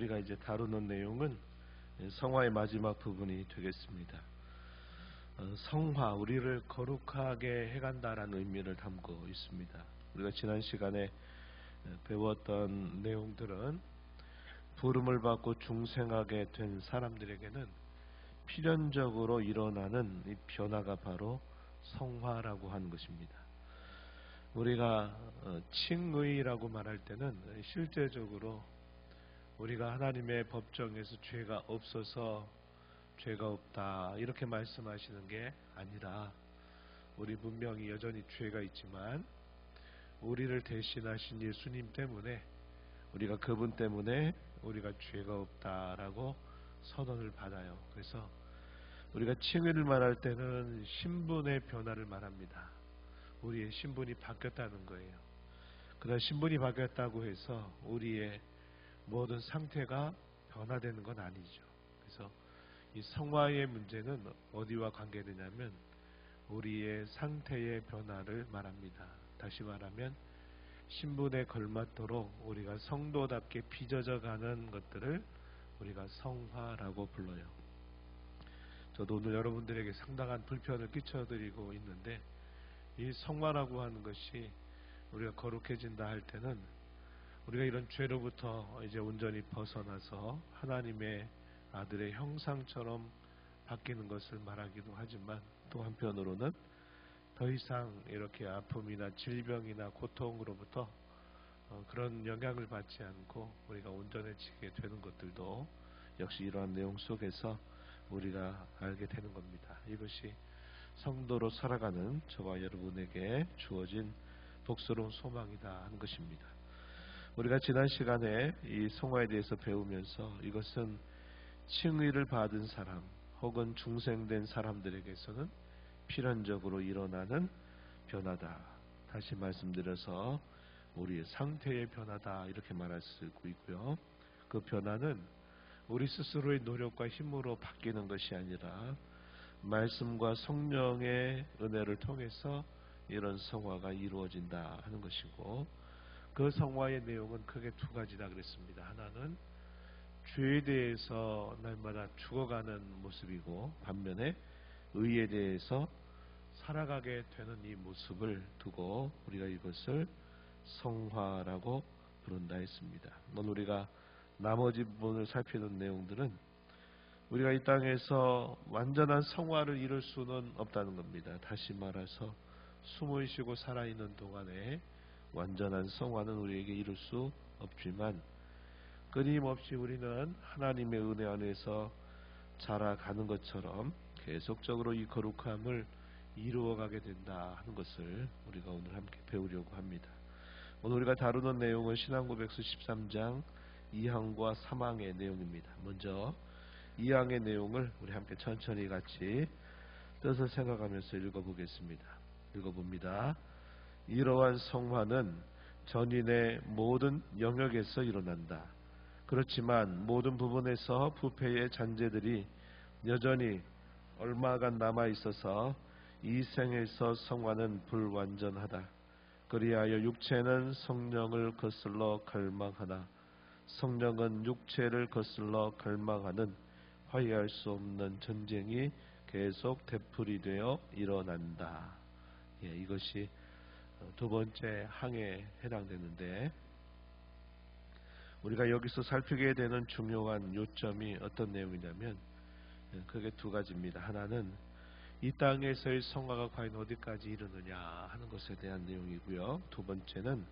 우리가 이제 다루는 내용은 성화의 마지막 부분이 되겠습니다. 성화, 우리를 거룩하게 해간다라는 의미를 담고 있습니다. 우리가 지난 시간에 배웠던 내용들은 부름을 받고 중생하게 된 사람들에게는 필연적으로 일어나는 이 변화가 바로 성화라고 하는 것입니다. 우리가 칭의라고 말할 때는 실제적으로 우리가 하나님의 법정에서 죄가 없어서 죄가 없다 이렇게 말씀하시는 게 아니라, 우리 분명히 여전히 죄가 있지만 우리를 대신하신 예수님 때문에, 우리가 그분 때문에 우리가 죄가 없다라고 선언을 받아요. 그래서 우리가 칭의를 말할 때는 신분의 변화를 말합니다. 우리의 신분이 바뀌었다는 거예요. 그러나 신분이 바뀌었다고 해서 우리의 모든 상태가 변화되는 건 아니죠. 그래서 이 성화의 문제는 어디와 관계되냐면 우리의 상태의 변화를 말합니다. 다시 말하면 신분에 걸맞도록 우리가 성도답게 빚어져가는 것들을 우리가 성화라고 불러요. 저도 오늘 여러분들에게 상당한 불편을 끼쳐드리고 있는데, 이 성화라고 하는 것이 우리가 거룩해진다 할 때는 우리가 이런 죄로부터 이제 온전히 벗어나서 하나님의 아들의 형상처럼 바뀌는 것을 말하기도 하지만, 또 한편으로는 더 이상 이렇게 아픔이나 질병이나 고통으로부터 그런 영향을 받지 않고 우리가 온전해지게 되는 것들도 역시 이러한 내용 속에서 우리가 알게 되는 겁니다. 이것이 성도로 살아가는 저와 여러분에게 주어진 복스러운 소망이다 하는 것입니다. 우리가 지난 시간에 이 성화에 대해서 배우면서 이것은 칭의를 받은 사람 혹은 중생된 사람들에게서는 필연적으로 일어나는 변화다. 다시 말씀드려서 우리의 상태의 변화다 이렇게 말할 수 있고요. 그 변화는 우리 스스로의 노력과 힘으로 바뀌는 것이 아니라 말씀과 성령의 은혜를 통해서 이런 성화가 이루어진다 하는 것이고, 그 성화의 내용은 크게 두 가지다 그랬습니다. 하나는 죄에 대해서 날마다 죽어가는 모습이고, 반면에 의에 대해서 살아가게 되는 이 모습을 두고 우리가 이것을 성화라고 부른다 했습니다. 오늘 우리가 나머지 부분을 살피는 내용들은 우리가 이 땅에서 완전한 성화를 이룰 수는 없다는 겁니다. 다시 말해서 숨을 쉬고 살아있는 동안에 완전한 성화는 우리에게 이룰 수 없지만, 끊임없이 우리는 하나님의 은혜 안에서 자라가는 것처럼 계속적으로 이 거룩함을 이루어가게 된다 하는 것을 우리가 오늘 함께 배우려고 합니다. 오늘 우리가 다루는 내용은 신앙고백서 13장 2항과 3항의 내용입니다. 먼저 2항의 내용을 우리 함께 천천히 같이 뜻을 생각하면서 읽어보겠습니다. 읽어봅니다. 이러한 성화는 전인의 모든 영역에서 일어난다. 그렇지만 모든 부분에서 부패의 잔재들이 여전히 얼마간 남아있어서 이 생에서 성화는 불완전하다. 그리하여 육체는 성령을 거슬러 갈망하나 성령은 육체를 거슬러 갈망하는 화해할 수 없는 전쟁이 계속 되풀이되어 일어난다. 이것이 두 번째 항에 해당되는데, 우리가 여기서 살피게 되는 중요한 요점이 어떤 내용이냐면 크게 두 가지입니다. 하나는 이 땅에서의 성화가 과연 어디까지 이르느냐 하는 것에 대한 내용이고요. 두 번째는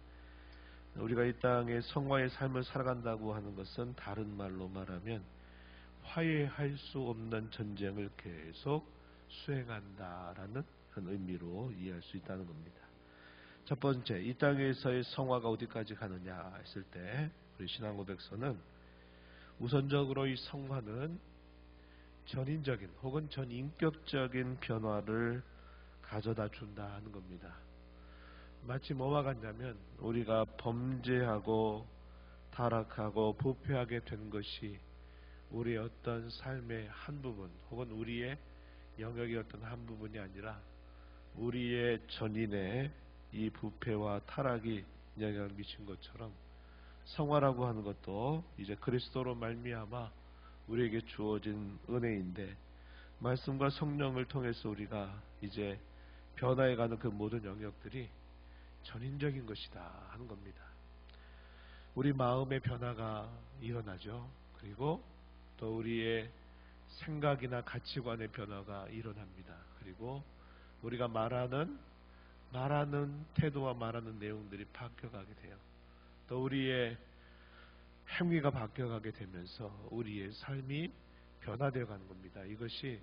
우리가 이 땅의 성화의 삶을 살아간다고 하는 것은 다른 말로 말하면 화해할 수 없는 전쟁을 계속 수행한다라는 그런 의미로 이해할 수 있다는 겁니다. 첫 번째, 이 땅에서의 성화가 어디까지 가느냐 했을 때 우리 신앙고백서는 우선적으로 이 성화는 전인적인 혹은 전인격적인 변화를 가져다 준다 하는 겁니다. 마치 뭐와 같냐면 우리가 범죄하고 타락하고 부패하게 된 것이 우리의 어떤 삶의 한 부분 혹은 우리의 영역의 어떤 한 부분이 아니라 우리의 전인의 이 부패와 타락이 영향을 미친 것처럼 성화라고 하는 것도 이제 그리스도로 말미암아 우리에게 주어진 은혜인데, 말씀과 성령을 통해서 우리가 이제 변화해가는 그 모든 영역들이 전인적인 것이다 하는 겁니다. 우리 마음의 변화가 일어나죠. 그리고 또 우리의 생각이나 가치관의 변화가 일어납니다. 그리고 우리가 말하는 태도와 말하는 내용들이 바뀌어가게 돼요. 또 우리의 행위가 바뀌어가게 되면서 우리의 삶이 변화되어 가는 겁니다. 이것이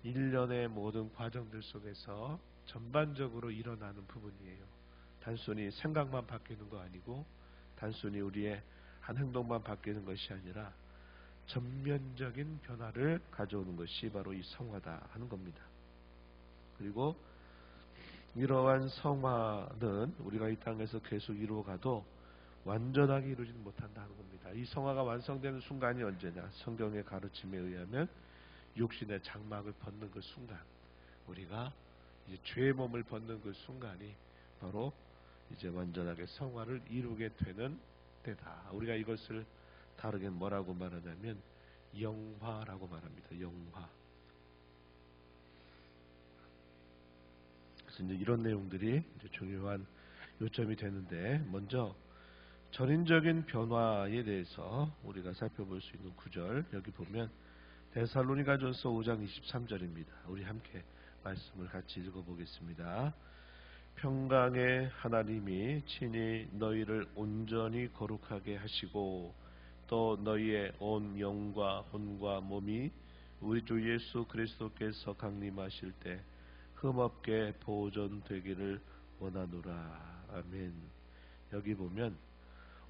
일련의 모든 과정들 속에서 전반적으로 일어나는 부분이에요. 단순히 생각만 바뀌는 거 아니고, 단순히 우리의 한 행동만 바뀌는 것이 아니라 전면적인 변화를 가져오는 것이 바로 이 성화다 하는 겁니다. 그리고 이러한 성화는 우리가 이 땅에서 계속 이루어가도 완전하게 이루지는 못한다 하는 겁니다. 이 성화가 완성되는 순간이 언제냐? 성경의 가르침에 의하면 육신의 장막을 벗는 그 순간, 우리가 이제 죄의 몸을 벗는 그 순간이 바로 이제 완전하게 성화를 이루게 되는 때다. 우리가 이것을 다르게 뭐라고 말하냐면 영화라고 말합니다. 영화. 그래서 이제 이런 내용들이 이제 중요한 요점이 되는데, 먼저 전인적인 변화에 대해서 우리가 살펴볼 수 있는 구절, 여기 보면 데살로니가전서 5장 23절입니다. 우리 함께 말씀을 같이 읽어보겠습니다. 평강의 하나님이 친히 너희를 온전히 거룩하게 하시고 또 너희의 온 영과 혼과 몸이 우리 주 예수 그리스도께서 강림하실 때 흠없게 보존되기를 원하노라. 아멘. 여기 보면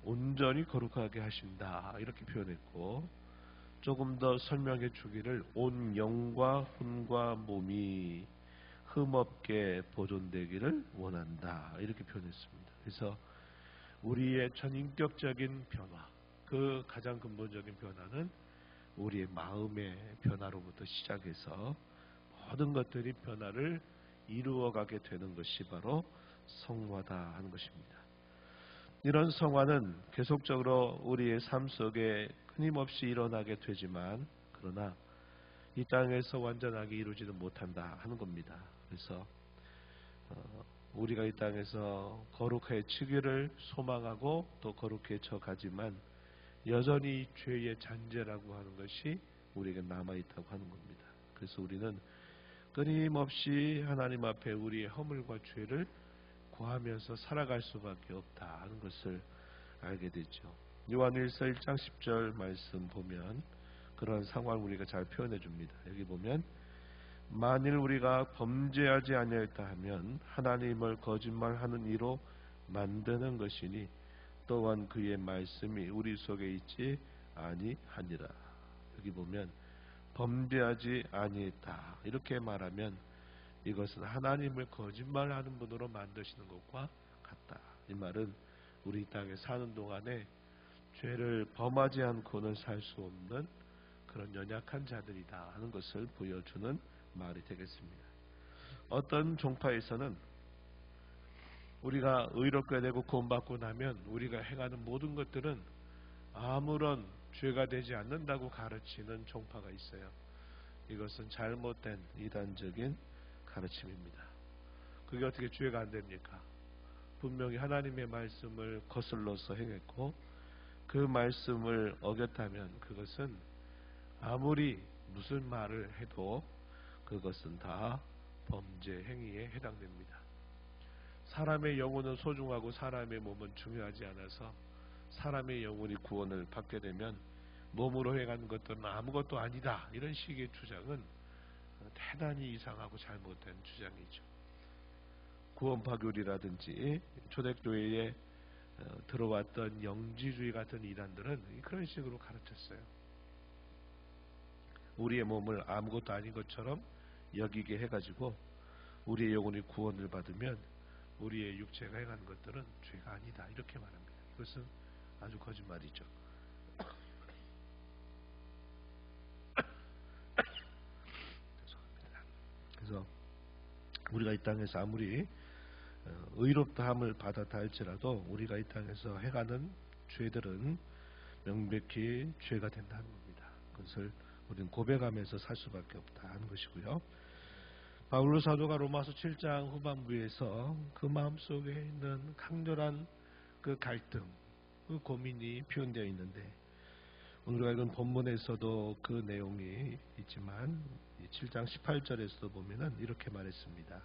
온전히 거룩하게 하신다 이렇게 표현했고, 조금 더 설명해 주기를 온 영과 혼과 몸이 흠없게 보존되기를 원한다 이렇게 표현했습니다. 그래서 우리의 전인격적인 변화, 그 가장 근본적인 변화는 우리의 마음의 변화로부터 시작해서 모든 것들이 변화를 이루어가게 되는 것이 바로 성화다 하는 것입니다. 이런 성화는 계속적으로 우리의 삶 속에 끊임없이 일어나게 되지만, 그러나 이 땅에서 완전하게 이루지는 못한다 하는 겁니다. 그래서 우리가 이 땅에서 거룩해지기를 소망하고 또 거룩해져 가지만 여전히 죄의 잔재라고 하는 것이 우리에게 남아있다고 하는 겁니다. 그래서 우리는 끊임없이 하나님 앞에 우리의 허물과 죄를 구하면서 살아갈 수밖에 없다 하는 것을 알게 되죠. 요한일서 1장 10절 말씀 보면 그런 상황을 우리가 잘 표현해 줍니다. 여기 보면 만일 우리가 범죄하지 아니하였다 하면 하나님을 거짓말하는 이로 만드는 것이니 또한 그의 말씀이 우리 속에 있지 아니하니라. 여기 보면 범죄하지 아니했다 이렇게 말하면 이것은 하나님을 거짓말하는 분으로 만드시는 것과 같다. 이 말은 우리 땅에 사는 동안에 죄를 범하지 않고는 살 수 없는 그런 연약한 자들이다 하는 것을 보여주는 말이 되겠습니다. 어떤 종파에서는 우리가 의롭게 되고 구원받고 나면 우리가 행하는 모든 것들은 아무런 죄가 되지 않는다고 가르치는 종파가 있어요. 이것은 잘못된 이단적인 가르침입니다. 그게 어떻게 죄가 안 됩니까? 분명히 하나님의 말씀을 거슬러서 행했고 그 말씀을 어겼다면 그것은 아무리 무슨 말을 해도 그것은 다 범죄 행위에 해당됩니다. 사람의 영혼은 소중하고 사람의 몸은 중요하지 않아서 사람의 영혼이 구원을 받게 되면 몸으로 행하는 것들은 아무것도 아니다 이런 식의 주장은 대단히 이상하고 잘못된 주장이죠. 구원파교리라든지 초대교회에 들어왔던 영지주의 같은 이단들은 그런 식으로 가르쳤어요. 우리의 몸을 아무것도 아닌 것처럼 여기게 해가지고 우리의 영혼이 구원을 받으면 우리의 육체가 행하는 것들은 죄가 아니다 이렇게 말합니다. 이것은 아주 거짓말이죠. 죄송합니다. 그래서 우리가 이 땅에서 아무리 의롭다함을 받았다 할지라도 우리가 이 땅에서 행하는 죄들은 명백히 죄가 된다는 겁니다. 그것을 우리는 고백하면서 살 수밖에 없다 하는 것이고요. 바울로 사도가 로마서 7장 후반부에서 그 마음속에 있는 강렬한 그 갈등, 그 고민이 표현되어 있는데, 오늘 우리가 읽은 본문에서도 그 내용이 있지만 7장 18절에서도 보면은 이렇게 말했습니다.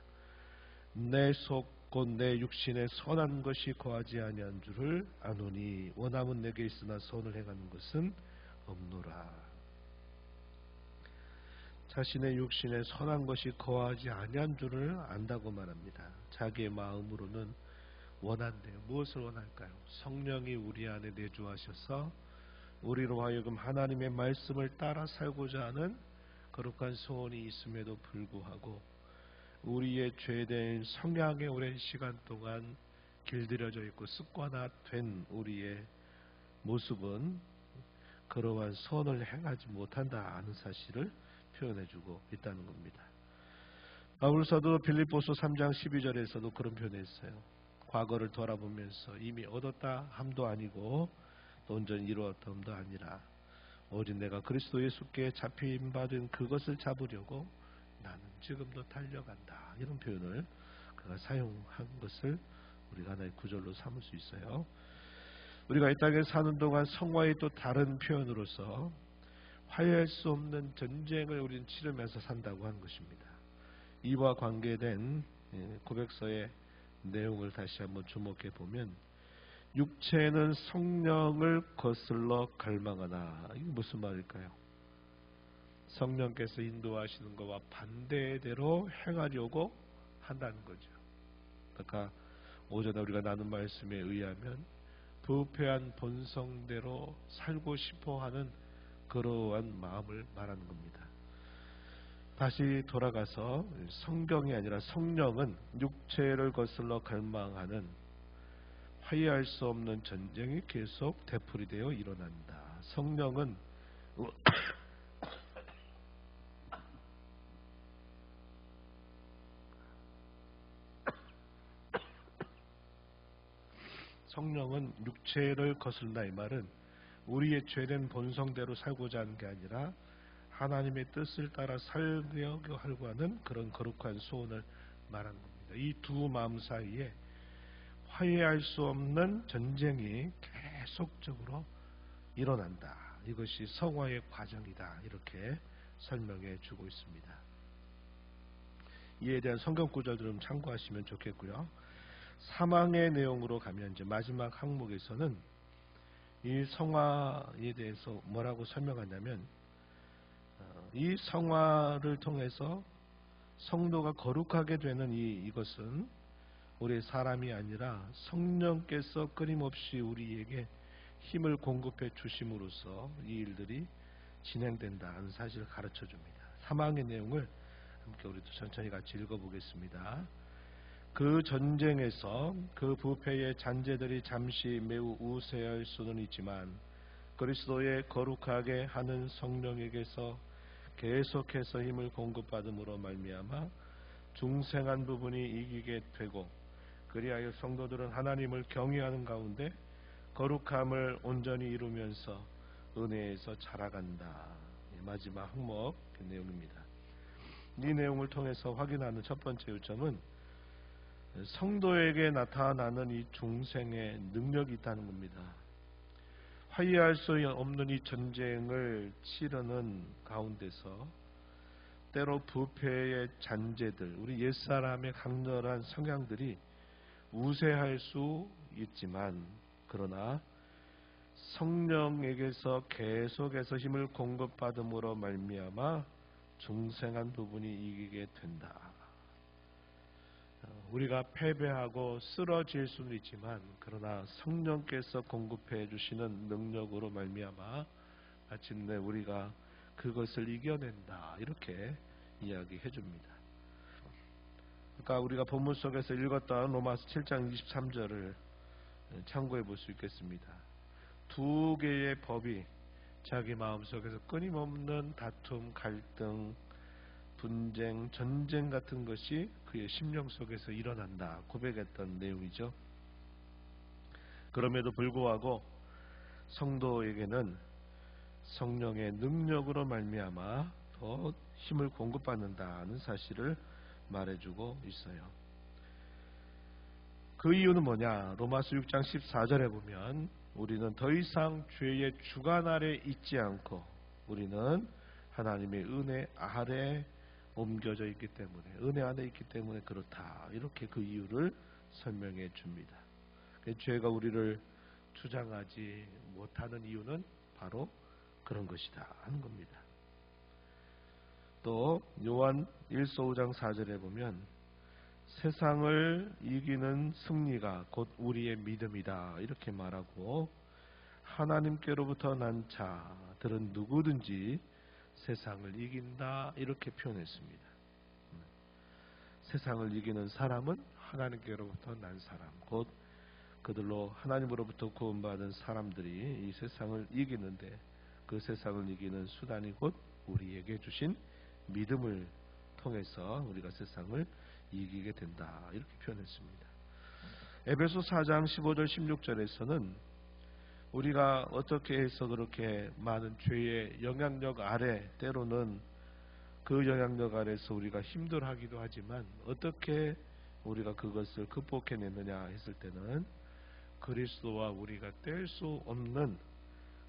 내 속 곧 내 육신에 선한 것이 거하지 아니한 줄을 아노니 원함은 내게 있으나 선을 행하는 것은 없노라. 자신의 육신에 선한 것이 거하지 아니한 줄을 안다고 말합니다. 자기의 마음으로는 원한대요. 무엇을 원할까요? 성령이 우리 안에 내주하셔서 우리로 하여금 하나님의 말씀을 따라 살고자 하는 거룩한 소원이 있음에도 불구하고 우리의 죄된 성향에 오랜 시간 동안 길들여져 있고 습관화된 우리의 모습은 그러한 선을 행하지 못한다는 사실을 표현해주고 있다는 겁니다. 바울 사도 빌립보서 3장 12절에서도 그런 표현했어요. 과거를 돌아보면서 이미 얻었다 함도 아니고 또 온전히 이루었다 함도 아니라 오직 내가 그리스도 예수께 잡힌 바 된 그것을 잡으려고 나는 지금도 달려간다. 이런 표현을 그가 사용한 것을 우리가 하나의 구절로 삼을 수 있어요. 우리가 이 땅에 사는 동안 성화의 또 다른 표현으로서 화해할 수 없는 전쟁을 우리는 치르면서 산다고 하는 것입니다. 이와 관계된 고백서의 내용을 다시 한번 주목해 보면 육체는 성령을 거슬러 갈망하나, 이게 무슨 말일까요? 성령께서 인도하시는 것과 반대대로 행하려고 한다는 거죠. 아까 오전에 우리가 나눈 말씀에 의하면 부패한 본성대로 살고 싶어하는 그러한 마음을 말하는 겁니다. 다시 돌아가서 성경이 아니라 성령은 육체를 거슬러 갈망하는 화해할 수 없는 전쟁이 계속 되풀이되어 일어난다. 성령은 성령은 육체를 거슬다, 이 말은 우리의 죄된 본성대로 살고자 하는 게 아니라 하나님의 뜻을 따라 살려고 하려고 하는 그런 거룩한 소원을 말하는 겁니다. 이 두 마음 사이에 화해할 수 없는 전쟁이 계속적으로 일어난다. 이것이 성화의 과정이다. 이렇게 설명해 주고 있습니다. 이에 대한 성경 구절들을 참고하시면 좋겠고요. 사망의 내용으로 가면 이제 마지막 항목에서는 이 성화에 대해서 뭐라고 설명하냐면, 이 성화를 통해서 성도가 거룩하게 되는 이것은 우리 사람이 아니라 성령께서 끊임없이 우리에게 힘을 공급해 주심으로써 이 일들이 진행된다는 사실을 가르쳐 줍니다. 사망의 내용을 함께 우리도 천천히 같이 읽어보겠습니다. 그 전쟁에서 그 부패의 잔재들이 잠시 매우 우세할 수는 있지만 그리스도의 거룩하게 하는 성령에게서 계속해서 힘을 공급받음으로 말미암아 중생한 부분이 이기게 되고, 그리하여 성도들은 하나님을 경외하는 가운데 거룩함을 온전히 이루면서 은혜에서 자라간다. 마지막 항목 그 내용입니다. 이 내용을 통해서 확인하는 첫 번째 요점은 성도에게 나타나는 이 중생의 능력이 있다는 겁니다. 화해할 수 없는 이 전쟁을 치르는 가운데서 때로 부패의 잔재들, 우리 옛사람의 강렬한 성향들이 우세할 수 있지만, 그러나 성령에게서 계속해서 힘을 공급받음으로 말미암아 중생한 부분이 이기게 된다. 우리가 패배하고 쓰러질 수는 있지만 그러나 성령께서 공급해 주시는 능력으로 말미암아 마침내 우리가 그것을 이겨낸다. 이렇게 이야기해 줍니다. 아까 우리가 본문 속에서 읽었던 로마서 7장 23절을 참고해 볼 수 있겠습니다. 두 개의 법이 자기 마음속에서 끊임없는 다툼, 갈등, 분쟁, 전쟁 같은 것이 그의 심령 속에서 일어난다 고백했던 내용이죠. 그럼에도 불구하고 성도에게는 성령의 능력으로 말미암아 더 힘을 공급받는다는 사실을 말해주고 있어요. 그 이유는 뭐냐? 로마서 6장 14절에 보면 우리는 더 이상 죄의 주관 아래 있지 않고 우리는 하나님의 은혜 아래 옮겨져 있기 때문에, 은혜 안에 있기 때문에 그렇다, 이렇게 그 이유를 설명해 줍니다. 죄가 우리를 주장하지 못하는 이유는 바로 그런 것이다 하는 겁니다. 또 요한 1서 5장 4절에 보면 세상을 이기는 승리가 곧 우리의 믿음이다 이렇게 말하고, 하나님께로부터 난 자들은 누구든지 세상을 이긴다 이렇게 표현했습니다. 세상을 이기는 사람은 하나님께로부터 난 사람, 곧 그들로 하나님으로부터 구원받은 사람들이 이 세상을 이기는데, 그 세상을 이기는 수단이 곧 우리에게 주신 믿음을 통해서 우리가 세상을 이기게 된다 이렇게 표현했습니다. 에베소 4장 15절 16절에서는 우리가 어떻게 해서 그렇게 많은 죄의 영향력 아래, 때로는 그 영향력 아래서 우리가 힘들어하기도 하지만 어떻게 우리가 그것을 극복해내느냐 했을 때는 그리스도와 우리가 뗄 수 없는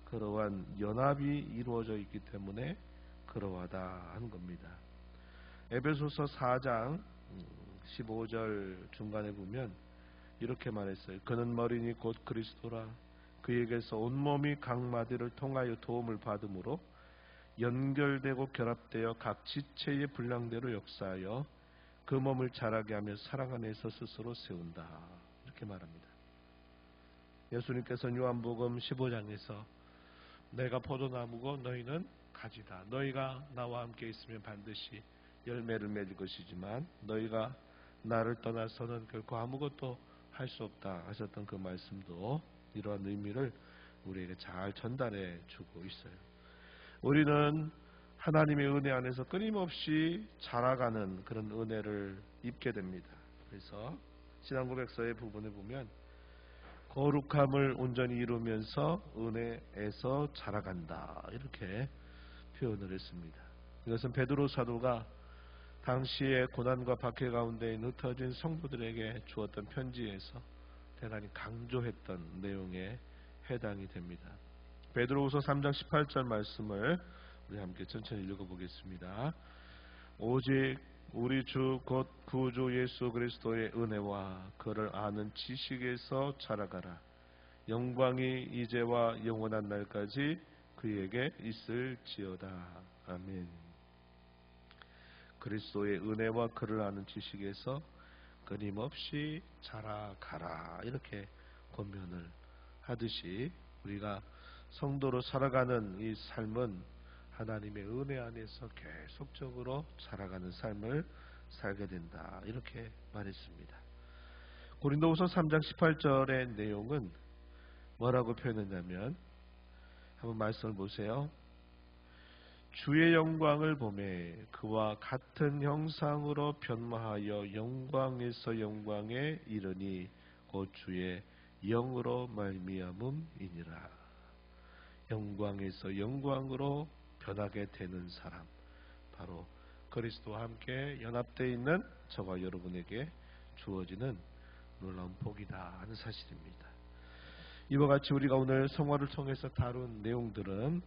그러한 연합이 이루어져 있기 때문에 그러하다 하는 겁니다. 에베소서 4장 15절 중간에 보면 이렇게 말했어요. 그는 머리니 곧 그리스도라. 그에게서 온몸이 각 마디를 통하여 도움을 받음으로 연결되고 결합되어 각 지체의 분량대로 역사하여 그 몸을 자라게 하며 사랑 안에서 스스로 세운다 이렇게 말합니다. 예수님께서는 요한복음 15장에서 내가 포도나무고 너희는 가지다. 너희가 나와 함께 있으면 반드시 열매를 맺을 것이지만 너희가 나를 떠나서는 결코 아무것도 할 수 없다 하셨던 그 말씀도 이러한 의미를 우리에게 잘 전달해 주고 있어요. 우리는 하나님의 은혜 안에서 끊임없이 자라가는 그런 은혜를 입게 됩니다. 그래서 신앙고백서의 부분에 보면 거룩함을 온전히 이루면서 은혜에서 자라간다 이렇게 표현을 했습니다. 이것은 베드로 사도가 당시의 고난과 박해 가운데 흩어진 성도들에게 주었던 편지에서 대단히 강조했던 내용에 해당이 됩니다. 베드로후서 3장 18절 말씀을 우리 함께 천천히 읽어보겠습니다. 오직 우리 주 곧 구주 예수 그리스도의 은혜와 그를 아는 지식에서 자라가라. 영광이 이제와 영원한 날까지 그에게 있을지어다. 아멘. 그리스도의 은혜와 그를 아는 지식에서 끊임없이 자라가라 이렇게 권면을 하듯이 우리가 성도로 살아가는 이 삶은 하나님의 은혜 안에서 계속적으로 살아가는 삶을 살게 된다 이렇게 말했습니다. 고린도후서 3장 18절의 내용은 뭐라고 표현했냐면, 한번 말씀을 보세요. 주의 영광을 보매 그와 같은 형상으로 변화하여 영광에서 영광에 이르니 곧 주의 영으로 말미암음이니라. 영광에서 영광으로 변하게 되는 사람, 바로 그리스도와 함께 연합되어 있는 저와 여러분에게 주어지는 놀라운 복이다 하는 사실입니다. 이와 같이 우리가 오늘 성화를 통해서 다룬 내용들은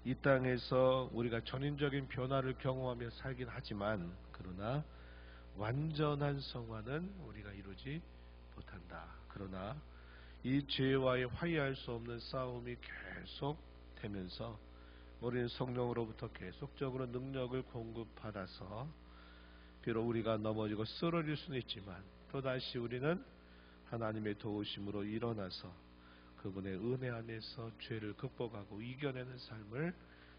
이 땅에서 우리가 전인적인 변화를 경험하며 살긴 하지만, 그러나 완전한 성화는 우리가 이루지 못한다. 그러나 이 죄와의 화해할 수 없는 싸움이 계속 되면서 우리는 성령으로부터 계속적으로 능력을 공급받아서 비록 우리가 넘어지고 쓰러질 수는 있지만 또다시 우리는 하나님의 도우심으로 일어나서 그분의 은혜 안에서 죄를 극복하고 이겨내는 삶을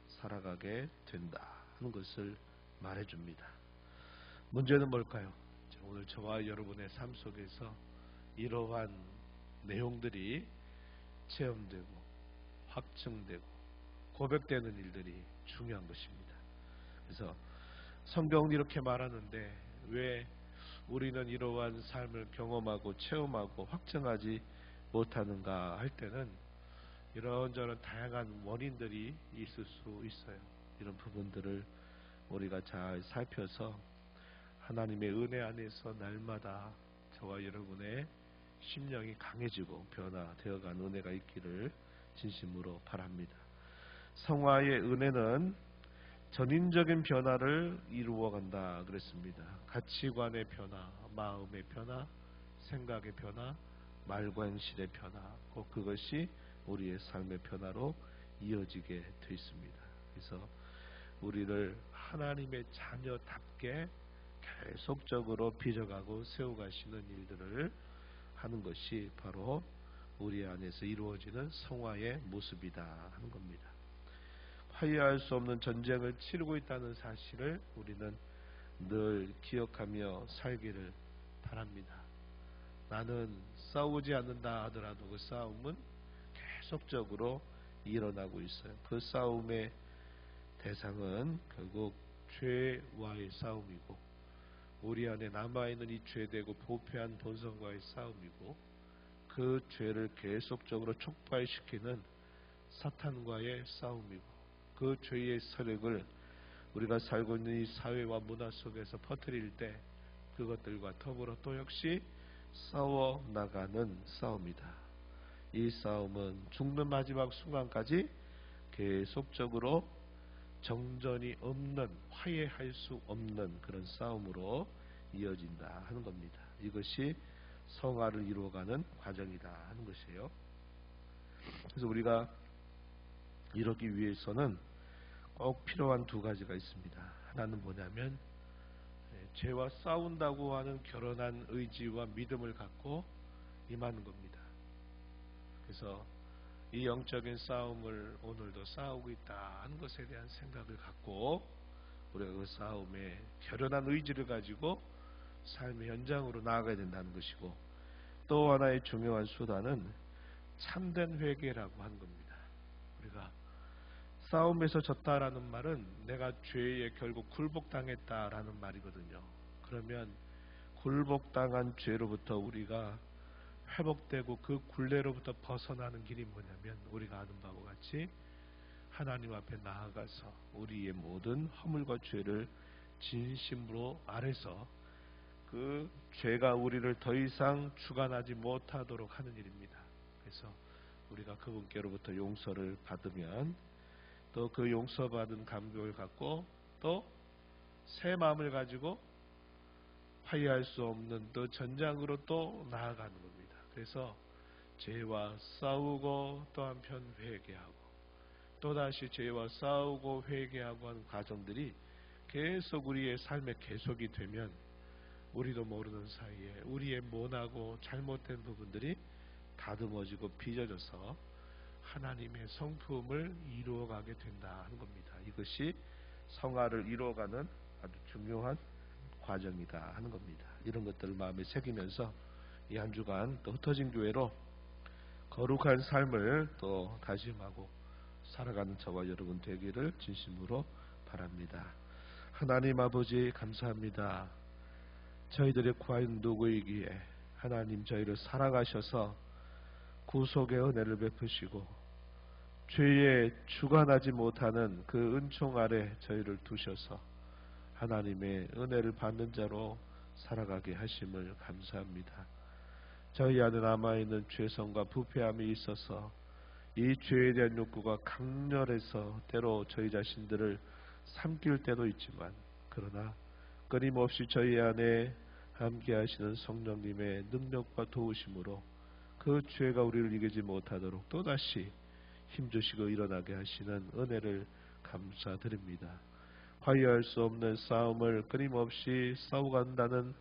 살아가게 된다 하는 것을 말해줍니다. 문제는 뭘까요? 오늘 저와 여러분의 삶 속에서 이러한 내용들이 체험되고 확증되고 고백되는 일들이 중요한 것입니다. 그래서 성경은 이렇게 말하는데 왜 우리는 이러한 삶을 경험하고 체험하고 확증하지 못하는가 할 때는 이런저런 다양한 원인들이 있을 수 있어요. 이런 부분들을 우리가 잘 살펴서 하나님의 은혜 안에서 날마다 저와 여러분의 심령이 강해지고 변화되어가는 은혜가 있기를 진심으로 바랍니다. 성화의 은혜는 전인적인 변화를 이루어간다 그랬습니다. 가치관의 변화, 마음의 변화, 생각의 변화, 말과 행실의 변화, 꼭 그것이 우리의 삶의 변화로 이어지게 되어 있습니다. 그래서 우리를 하나님의 자녀답게 계속적으로 빚어가고 세워가시는 일들을 하는 것이 바로 우리 안에서 이루어지는 성화의 모습이다 하는 겁니다. 화해할 수 없는 전쟁을 치르고 있다는 사실을 우리는 늘 기억하며 살기를 바랍니다. 나는 싸우지 않는다 하더라도 그 싸움은 계속적으로 일어나고 있어요. 그 싸움의 대상은 결국 죄와의 싸움이고 우리 안에 남아있는 이 죄되고 부패한 본성과의 싸움이고 그 죄를 계속적으로 촉발시키는 사탄과의 싸움이고 그 죄의 세력을 우리가 살고 있는 이 사회와 문화 속에서 퍼뜨릴 때 그것들과 더불어 또 역시 싸워 나가는 싸움이다. 이 싸움은 죽는 마지막 순간까지 계속적으로 정전이 없는, 화해할 수 없는 그런 싸움으로 이어진다 하는 겁니다. 이것이 성화를 이루어가는 과정이다 하는 것이에요. 그래서 우리가 이러기 위해서는 꼭 필요한 두 가지가 있습니다. 하나는 뭐냐면 죄와 싸운다고 하는 결연한 의지와 믿음을 갖고 임하는 겁니다. 그래서 이 영적인 싸움을 오늘도 싸우고 있다 하는 것에 대한 생각을 갖고 우리가 그 싸움에 결연한 의지를 가지고 삶의 현장으로 나아가야 된다는 것이고, 또 하나의 중요한 수단은 참된 회개라고 하는 겁니다. 우리가 싸움에서 졌다라는 말은 내가 죄에 결국 굴복당했다라는 말이거든요. 그러면 굴복당한 죄로부터 우리가 회복되고 그 굴레로부터 벗어나는 길이 뭐냐면 우리가 아는 바와 같이 하나님 앞에 나아가서 우리의 모든 허물과 죄를 진심으로 아뢰서 그 죄가 우리를 더 이상 주관하지 못하도록 하는 일입니다. 그래서 우리가 그분께로부터 용서를 받으면 또 그 용서받은 감격을 갖고 또 새 마음을 가지고 화해할 수 없는 또 전장으로 또 나아가는 겁니다. 그래서 죄와 싸우고 또 한편 회개하고 또다시 죄와 싸우고 회개하고 하는 과정들이 계속 우리의 삶에 계속이 되면 우리도 모르는 사이에 우리의 모나고 잘못된 부분들이 다듬어지고 빚어져서 하나님의 성품을 이루어가게 된다 하는 겁니다. 이것이 성화를 이루어가는 아주 중요한 과정이다 하는 겁니다. 이런 것들을 마음에 새기면서 이 한 주간 또 흩어진 교회로 거룩한 삶을 또 다짐하고 살아가는 저와 여러분 되기를 진심으로 바랍니다. 하나님 아버지 감사합니다. 저희들의 구하인 누구이기에 하나님 저희를 사랑하셔서 구속의 은혜를 베푸시고 죄에 주관하지 못하는 그 은총 아래 저희를 두셔서 하나님의 은혜를 받는 자로 살아가게 하심을 감사합니다. 저희 안에 남아있는 죄성과 부패함이 있어서 이 죄에 대한 욕구가 강렬해서 때로 저희 자신들을 삼킬 때도 있지만 그러나 끊임없이 저희 안에 함께 하시는 성령님의 능력과 도우심으로 그 죄가 우리를 이기지 못하도록 또다시 힘주시고 일어나게 하시는 은혜를 감사드립니다. 화해할 수 없는 싸움을 끊임없이 싸워간다는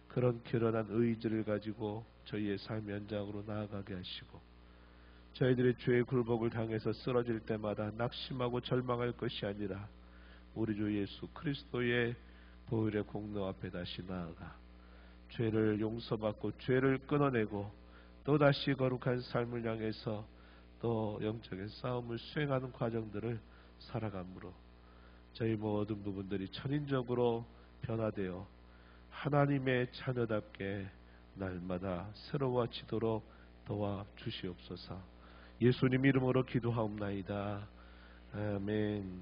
그런 결연한 의지를 가지고 저희의 삶 현장으로 나아가게 하시고 저희들의 죄의 굴복을 당해서 쓰러질 때마다 낙심하고 절망할 것이 아니라 우리 주 예수 그리스도의 보혈의 공로 앞에 다시 나아가 죄를 용서받고 죄를 끊어내고 또다시 거룩한 삶을 향해서 또 영적인 싸움을 수행하는 과정들을 살아감으로 저희 모든 부분들이 천인적으로 변화되어 하나님의 자녀답게 날마다 새로워지도록 도와 주시옵소서. 예수님 이름으로 기도하옵나이다. 아멘.